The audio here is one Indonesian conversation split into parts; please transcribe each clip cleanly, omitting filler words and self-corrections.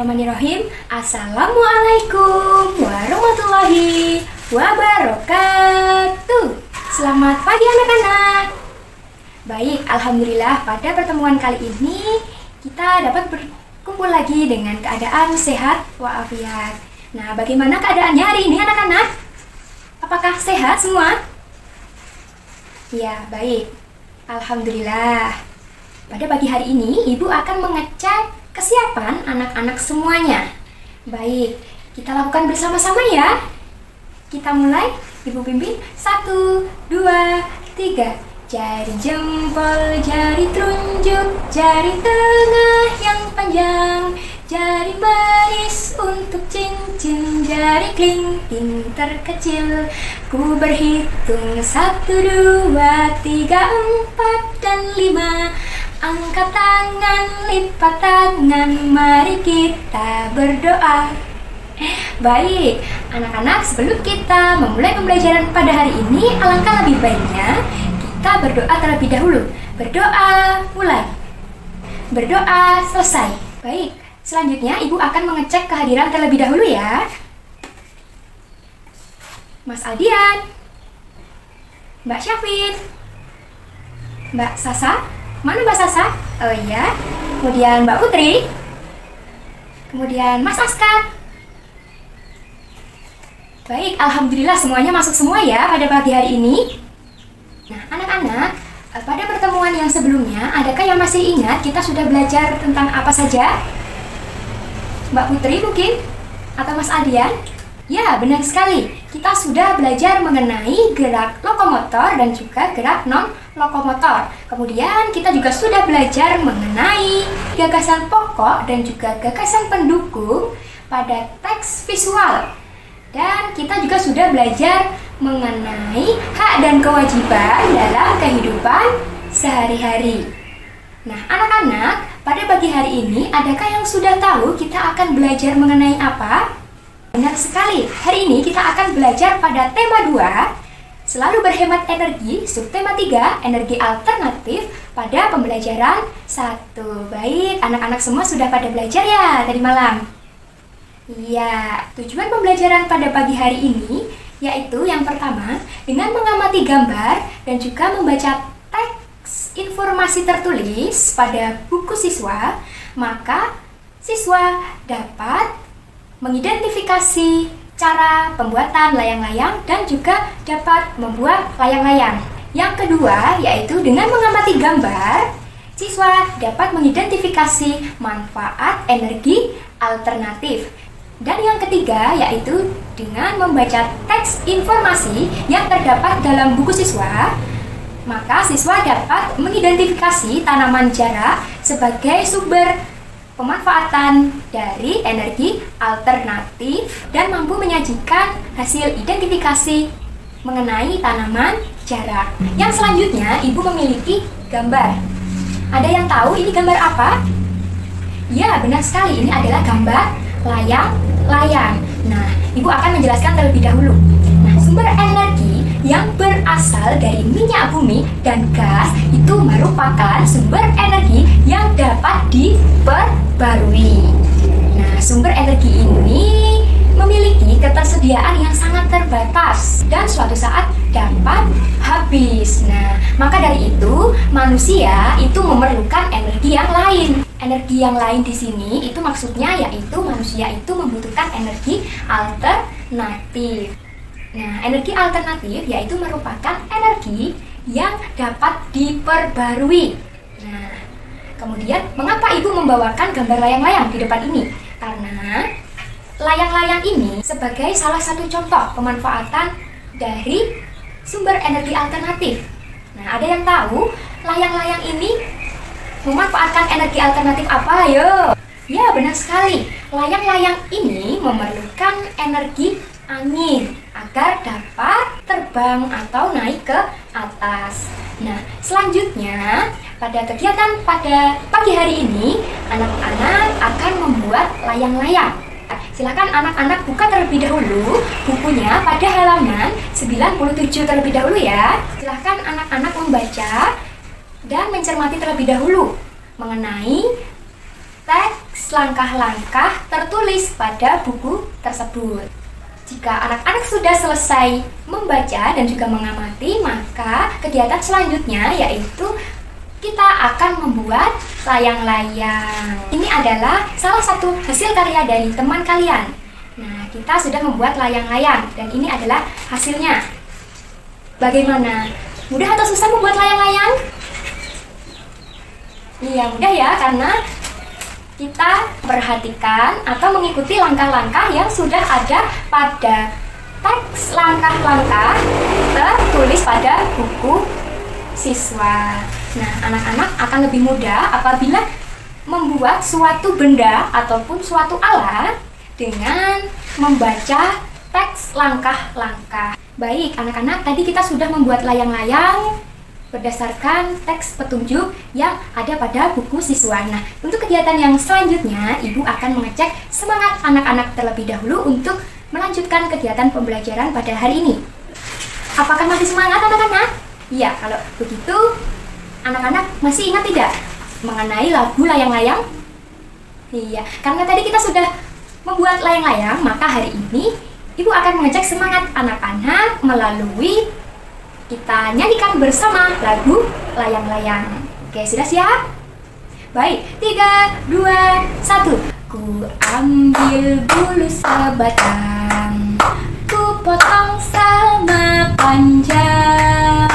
Bismillahirrahmanirrahim. Assalamualaikum warahmatullahi wabarakatuh. Selamat pagi anak-anak. Baik, alhamdulillah pada pertemuan kali ini kita dapat berkumpul lagi dengan keadaan sehat walafiat. Nah, bagaimana keadaannya hari ini anak-anak? Apakah sehat semua? Ya, baik. Alhamdulillah. Pada pagi hari ini Ibu akan mengecek kesiapan anak-anak semuanya. Baik, kita lakukan bersama-sama ya. Kita mulai, Ibu pimpin. 1, 2, 3. Jari jempol, jari telunjuk, jari tengah yang panjang, jari manis untuk cincin, jari kelingking terkecil. Ku berhitung 1, 2, 3, 4, dan 5. Angkat tangan, lipat tangan, mari kita berdoa. Baik, anak-anak, sebelum kita memulai pembelajaran pada hari ini, alangkah lebih baiknya kita berdoa terlebih dahulu. Berdoa, mulai. Berdoa, selesai. Baik, selanjutnya Ibu akan mengecek kehadiran terlebih dahulu ya. Mas Aldian, Mbak Syafin, Mbak Sasa. Mana Mbak Sasa? Oh iya. Kemudian Mbak Putri. Kemudian Mas Askar. Baik, alhamdulillah semuanya masuk semua ya pada pagi hari ini. Nah, anak-anak, pada pertemuan yang sebelumnya, adakah yang masih ingat kita sudah belajar tentang apa saja? Mbak Putri mungkin? Atau Mas Adian? Ya, benar sekali. Kita sudah belajar mengenai gerak lokomotor dan juga gerak non-lokomotor. Kemudian kita juga sudah belajar mengenai gagasan pokok dan juga gagasan pendukung pada teks visual. Dan kita juga sudah belajar mengenai hak dan kewajiban dalam kehidupan sehari-hari. Nah, anak-anak, pada pagi hari ini adakah yang sudah tahu kita akan belajar mengenai apa? Benar sekali, hari ini kita akan belajar pada tema 2, selalu berhemat energi, subtema 3, energi alternatif pada pembelajaran 1. Baik, anak-anak semua sudah pada belajar ya tadi malam? Iya, tujuan pembelajaran pada pagi hari ini yaitu yang pertama, dengan mengamati gambar dan juga membaca teks informasi tertulis pada buku siswa, maka siswa dapat mengidentifikasi cara pembuatan layang-layang dan juga dapat membuat layang-layang. Yang kedua, yaitu dengan mengamati gambar, siswa dapat mengidentifikasi manfaat energi alternatif. Dan yang ketiga, yaitu dengan membaca teks informasi yang terdapat dalam buku siswa, maka siswa dapat mengidentifikasi tanaman jarak sebagai sumber pemanfaatan dari energi alternatif dan mampu menyajikan hasil identifikasi mengenai tanaman jarak. Yang selanjutnya, Ibu memiliki gambar. Ada yang tahu ini gambar apa? Ya, benar sekali, ini adalah gambar layang-layang. Nah, Ibu akan menjelaskan terlebih dahulu. Nah, sumber energi yang berasal dari minyak bumi dan gas itu merupakan sumber energi yang dapat diperbarui. Nah, sumber energi ini memiliki ketersediaan yang sangat terbatas dan suatu saat dapat habis. Nah, maka dari itu manusia itu memerlukan energi yang lain. Energi yang lain di sini itu maksudnya yaitu manusia itu membutuhkan energi alternatif. Nah, energi alternatif yaitu merupakan energi yang dapat diperbarui. Nah, kemudian mengapa Ibu membawakan gambar layang-layang di depan ini? Karena layang-layang ini sebagai salah satu contoh pemanfaatan dari sumber energi alternatif. Nah, ada yang tahu layang-layang ini memanfaatkan energi alternatif apa? Ayo. Ya, benar sekali. Layang-layang ini memerlukan energi angin agar dapat terbang atau naik ke atas. Nah, selanjutnya pada kegiatan pada pagi hari ini, anak-anak akan membuat layang-layang. Silakan anak-anak buka terlebih dahulu bukunya pada halaman 97 terlebih dahulu ya. Silakan anak-anak membaca dan mencermati terlebih dahulu mengenai teks teks langkah-langkah tertulis pada buku tersebut. Jika anak-anak sudah selesai membaca dan juga mengamati, maka kegiatan selanjutnya yaitu kita akan membuat layang-layang. Ini adalah salah satu hasil karya dari teman kalian. Nah, kita sudah membuat layang-layang dan ini adalah hasilnya. Bagaimana? Mudah atau susah membuat layang-layang? Iya, mudah ya, karena kita perhatikan atau mengikuti langkah-langkah yang sudah ada pada teks langkah-langkah tertulis pada buku siswa. Nah, anak-anak akan lebih mudah apabila membuat suatu benda ataupun suatu alat dengan membaca teks langkah-langkah. Baik, anak-anak, tadi kita sudah membuat layang-layang berdasarkan teks petunjuk yang ada pada buku siswa. Nah, untuk kegiatan yang selanjutnya, Ibu akan mengecek semangat anak-anak terlebih dahulu untuk melanjutkan kegiatan pembelajaran pada hari ini. Apakah masih semangat anak-anak? Iya, kalau begitu, anak-anak masih ingat tidak mengenai lagu layang-layang? Iya, karena tadi kita sudah membuat layang-layang, maka hari ini Ibu akan mengecek semangat anak-anak melalui kita nyanyikan bersama lagu layang-layang. Oke, sudah siap? Baik, 3, 2, 1. Ku ambil bulu sebatang, ku potong sama panjang,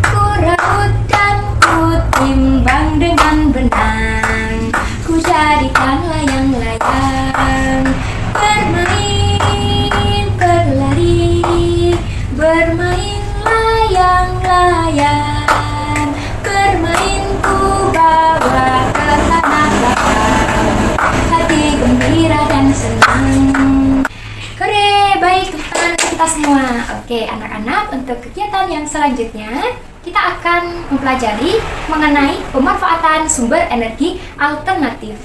ku raut dan ku timbang dengan benang, ku jadikan layang-layang. Bermain, berlari, bermain layang-layang, bermain ku bawa ke tanah lapang, hati gembira dan senang. Keren, baik teman-teman kita semua. Oke anak-anak, untuk kegiatan yang selanjutnya kita akan mempelajari mengenai pemanfaatan sumber energi alternatif.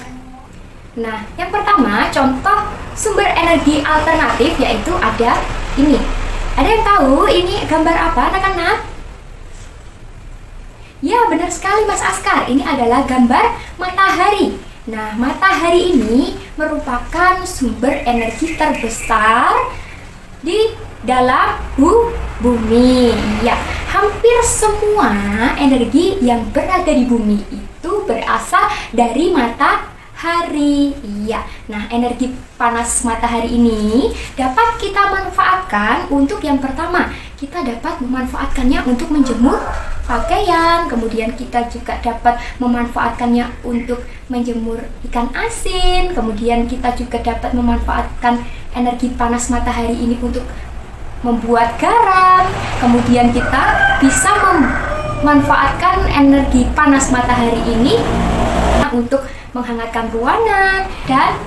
Nah, yang pertama contoh sumber energi alternatif yaitu ada ini. Ada yang tahu ini gambar apa anak-anak? Ya, benar sekali Mas Askar, ini adalah gambar matahari. Nah, matahari ini merupakan sumber energi terbesar di dalam bumi. Ya, hampir semua energi yang berada di bumi itu berasal dari matahari. Iya. Nah, energi panas matahari ini dapat kita manfaatkan untuk yang pertama, kita dapat memanfaatkannya untuk menjemur pakaian, kemudian kita juga dapat memanfaatkannya untuk menjemur ikan asin, kemudian kita juga dapat memanfaatkan energi panas matahari ini untuk membuat garam, kemudian kita bisa memanfaatkan energi panas matahari ini untuk menghangatkan ruangan dan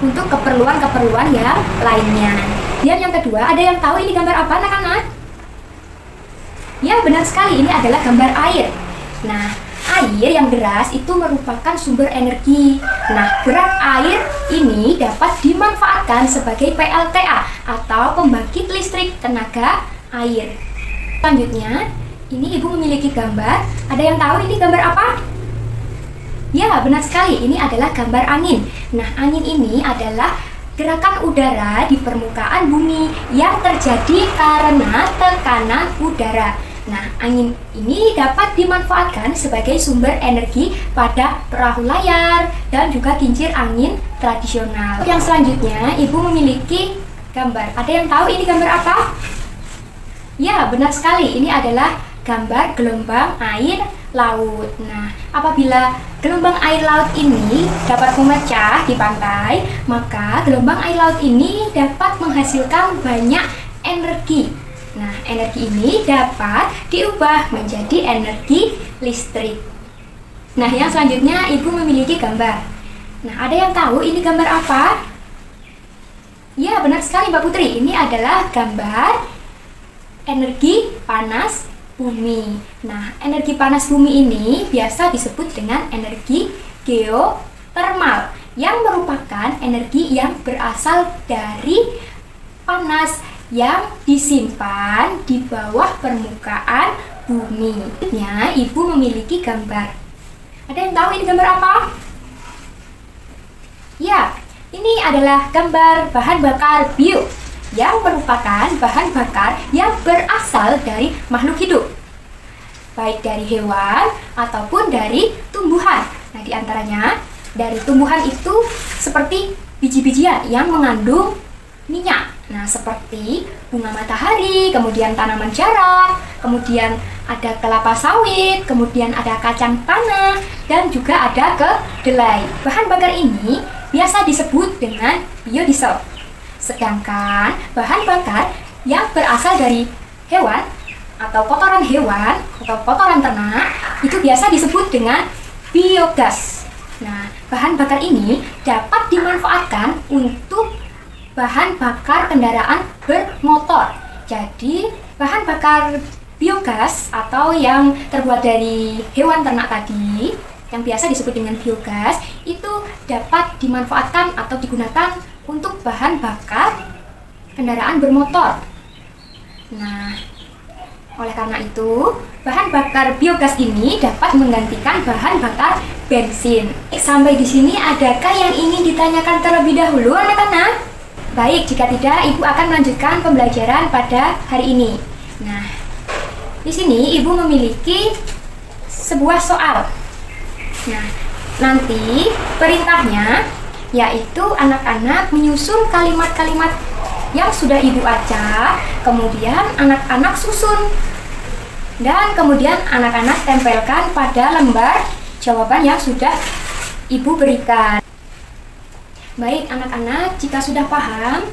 untuk keperluan-keperluan yang lainnya. Dan yang kedua, ada yang tahu ini gambar apa anak-anak? Ya, benar sekali, ini adalah gambar air. Nah, air yang deras itu merupakan sumber energi. Nah, gerak air ini dapat dimanfaatkan sebagai PLTA atau pembangkit listrik tenaga air. Selanjutnya, ini Ibu memiliki gambar. Ada yang tahu ini gambar apa? Ya, benar sekali, ini adalah gambar angin. Nah, angin ini adalah gerakan udara di permukaan bumi yang terjadi karena tekanan udara. Nah, angin ini dapat dimanfaatkan sebagai sumber energi pada perahu layar dan juga kincir angin tradisional. Yang selanjutnya, Ibu memiliki gambar. Ada yang tahu ini gambar apa? Ya, benar sekali, ini adalah gambar gelombang air laut. Nah, apabila gelombang air laut ini dapat memecah di pantai, maka gelombang air laut ini dapat menghasilkan banyak energi. Nah, energi ini dapat diubah menjadi energi listrik. Nah, yang selanjutnya Ibu memiliki gambar. Nah, ada yang tahu ini gambar apa? Ya, benar sekali Mbak Putri, ini adalah gambar energi panas bumi. Nah, energi panas bumi ini biasa disebut dengan energi geotermal yang merupakan energi yang berasal dari panas yang disimpan di bawah permukaan bumi. Selanjutnya, Ibu memiliki gambar. Ada yang tahu ini gambar apa? Ya, ini adalah gambar bahan bakar bio yang merupakan bahan bakar yang berasal dari makhluk hidup, baik dari hewan ataupun dari tumbuhan. Nah, diantaranya dari tumbuhan itu seperti biji-bijian yang mengandung minyak. Nah, seperti bunga matahari, kemudian tanaman jarak, kemudian ada kelapa sawit, kemudian ada kacang tanah, dan juga ada kedelai. Bahan bakar ini biasa disebut dengan biodiesel. Sedangkan bahan bakar yang berasal dari hewan atau kotoran hewan atau kotoran ternak itu biasa disebut dengan biogas. Nah, bahan bakar ini dapat dimanfaatkan untuk bahan bakar kendaraan bermotor. Jadi, bahan bakar biogas atau yang terbuat dari hewan ternak tadi, yang biasa disebut dengan biogas, itu dapat dimanfaatkan atau digunakan untuk bahan bakar kendaraan bermotor. Nah, oleh karena itu, bahan bakar biogas ini dapat menggantikan bahan bakar bensin. Sampai di sini adakah yang ingin ditanyakan terlebih dahulu, anak-anak? Baik, jika tidak, Ibu akan melanjutkan pembelajaran pada hari ini. Nah, di sini Ibu memiliki sebuah soal. Nah, nanti perintahnya yaitu anak-anak menyusun kalimat-kalimat yang sudah Ibu acak, kemudian anak-anak susun, dan kemudian anak-anak tempelkan pada lembar jawaban yang sudah Ibu berikan. Baik anak-anak, jika sudah paham,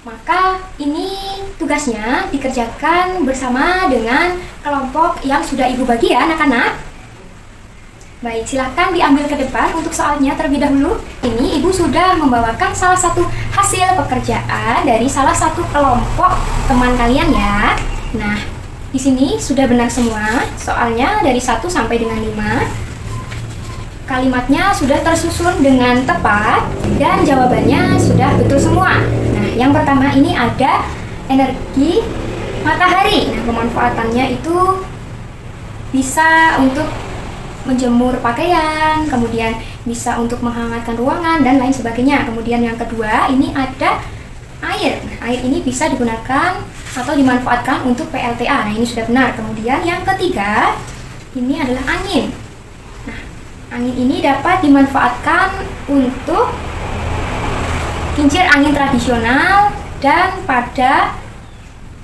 maka ini tugasnya dikerjakan bersama dengan kelompok yang sudah Ibu bagi ya anak-anak. Baik, silakan diambil ke depan untuk soalnya terlebih dahulu. Ini Ibu sudah membawakan salah satu hasil pekerjaan dari salah satu kelompok teman kalian ya. Nah, di sini sudah benar semua, soalnya dari 1 sampai dengan 5. Kalimatnya sudah tersusun dengan tepat dan jawabannya sudah betul semua. Nah, yang pertama ini ada energi matahari. Nah, pemanfaatannya itu bisa untuk menjemur pakaian, kemudian bisa untuk menghangatkan ruangan dan lain sebagainya. Kemudian yang kedua ini ada air. Nah, air ini bisa digunakan atau dimanfaatkan untuk PLTA. Nah, ini sudah benar. Kemudian yang ketiga ini adalah angin. Nah, angin ini dapat dimanfaatkan untuk kincir angin tradisional dan pada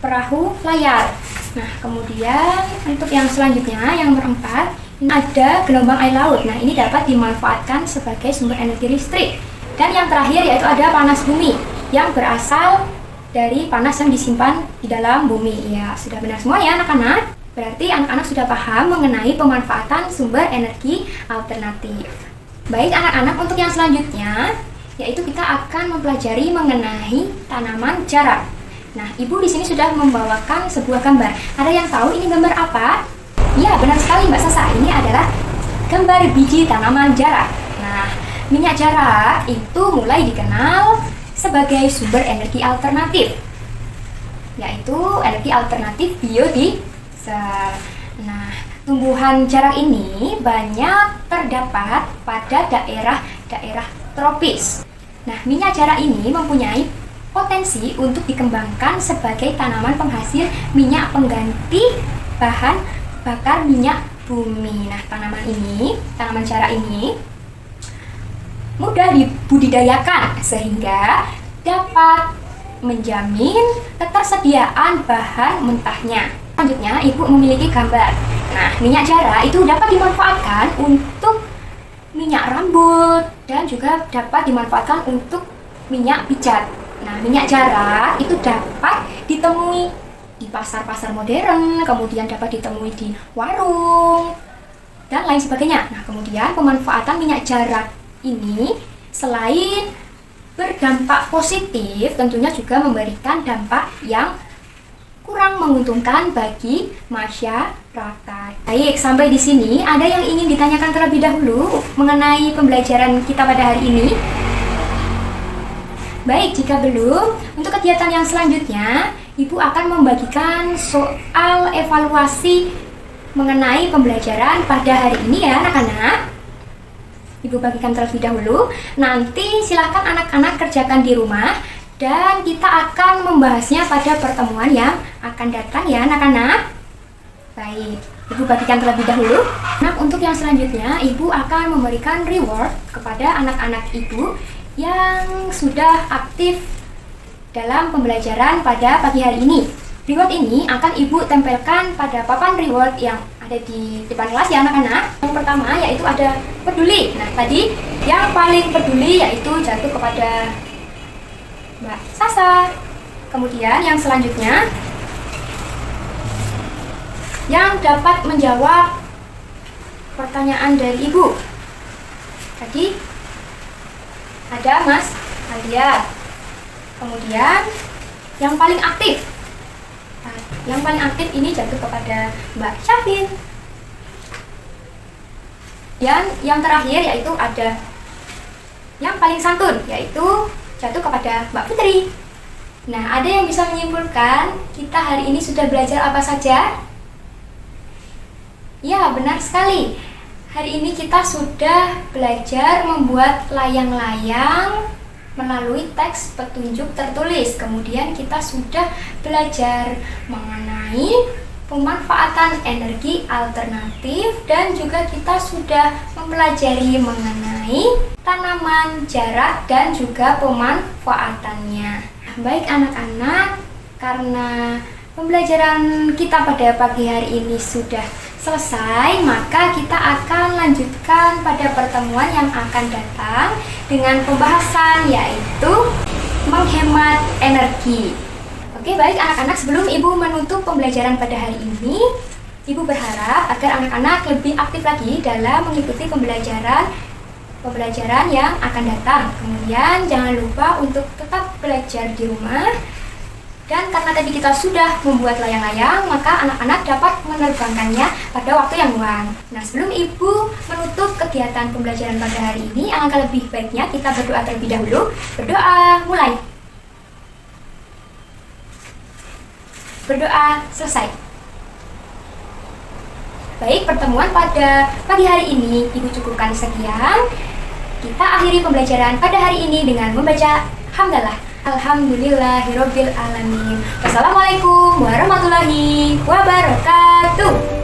perahu layar. Nah, kemudian untuk yang selanjutnya yang nomor 4 ada gelombang air laut. Nah, ini dapat dimanfaatkan sebagai sumber energi listrik. Dan yang terakhir yaitu ada panas bumi yang berasal dari panas yang disimpan di dalam bumi. Ya, sudah benar semua ya anak-anak. Berarti anak-anak sudah paham mengenai pemanfaatan sumber energi alternatif. Baik anak-anak, untuk yang selanjutnya yaitu kita akan mempelajari mengenai tanaman jarak. Nah, Ibu di sini sudah membawakan sebuah gambar. Ada yang tahu ini gambar apa? Ya, benar sekali Mbak Sasa, ini adalah gambar biji tanaman jarak. Nah, minyak jarak itu mulai dikenal sebagai sumber energi alternatif, yaitu energi alternatif biodiesel. Nah, tumbuhan jarak ini banyak terdapat pada daerah-daerah tropis. Nah, minyak jarak ini mempunyai potensi untuk dikembangkan sebagai tanaman penghasil minyak pengganti bahan bakar minyak bumi. Nah, tanaman jarak ini mudah dibudidayakan sehingga dapat menjamin ketersediaan bahan mentahnya. Selanjutnya, Ibu memiliki gambar. Nah, minyak jarak itu dapat dimanfaatkan untuk minyak rambut dan juga dapat dimanfaatkan untuk minyak pijat. Nah, minyak jarak itu dapat ditemui di pasar-pasar modern, kemudian dapat ditemui di warung, dan lain sebagainya. Nah, kemudian pemanfaatan minyak jarak ini selain berdampak positif, tentunya juga memberikan dampak yang kurang menguntungkan bagi masyarakat. Baik, sampai di sini ada yang ingin ditanyakan terlebih dahulu mengenai pembelajaran kita pada hari ini? Baik, jika belum, untuk kegiatan yang selanjutnya Ibu akan membagikan soal evaluasi mengenai pembelajaran pada hari ini ya anak-anak. Ibu bagikan terlebih dahulu. Nanti silahkan anak-anak kerjakan di rumah dan kita akan membahasnya pada pertemuan yang akan datang ya anak-anak. Baik, Ibu bagikan terlebih dahulu. Nah, untuk yang selanjutnya, Ibu akan memberikan reward kepada anak-anak Ibu yang sudah aktif dalam pembelajaran pada pagi hari ini. Reward ini akan Ibu tempelkan pada papan reward yang ada di depan kelas ya anak-anak. Yang pertama yaitu ada peduli. Nah, tadi yang paling peduli yaitu jatuh kepada Mbak Sasa. Kemudian yang selanjutnya yang dapat menjawab pertanyaan dari Ibu. Tadi ada Mas Alia. Kemudian yang paling aktif. Nah, yang paling aktif ini jatuh kepada Mbak Syafin. Yang terakhir yaitu ada yang paling santun, yaitu jatuh kepada Mbak Putri. Nah, ada yang bisa menyimpulkan kita hari ini sudah belajar apa saja? Ya, benar sekali. Hari ini kita sudah belajar membuat layang-layang melalui teks petunjuk tertulis. Kemudian kita sudah belajar mengenai pemanfaatan energi alternatif dan juga kita sudah mempelajari mengenai tanaman jarak dan juga pemanfaatannya. Baik anak-anak, karena pembelajaran kita pada pagi hari ini sudah selesai, maka kita akan lanjutkan pada pertemuan yang akan datang dengan pembahasan yaitu menghemat energi. Oke, baik anak-anak, sebelum Ibu menutup pembelajaran pada hari ini, Ibu berharap agar anak-anak lebih aktif lagi dalam mengikuti pembelajaran yang akan datang. Kemudian jangan lupa untuk tetap belajar di rumah. Dan karena tadi kita sudah membuat layang-layang, maka anak-anak dapat menerbangkannya pada waktu yang luang. Nah, sebelum Ibu menutup kegiatan pembelajaran pada hari ini, alangkah lebih baiknya kita berdoa terlebih dahulu. Berdoa, mulai. Berdoa, selesai. Baik, pertemuan pada pagi hari ini Ibu cukupkan sekian. Kita akhiri pembelajaran pada hari ini dengan membaca hamdalah. Alhamdulillahirobbilalamin. Wassalamualaikum warahmatullahi wabarakatuh.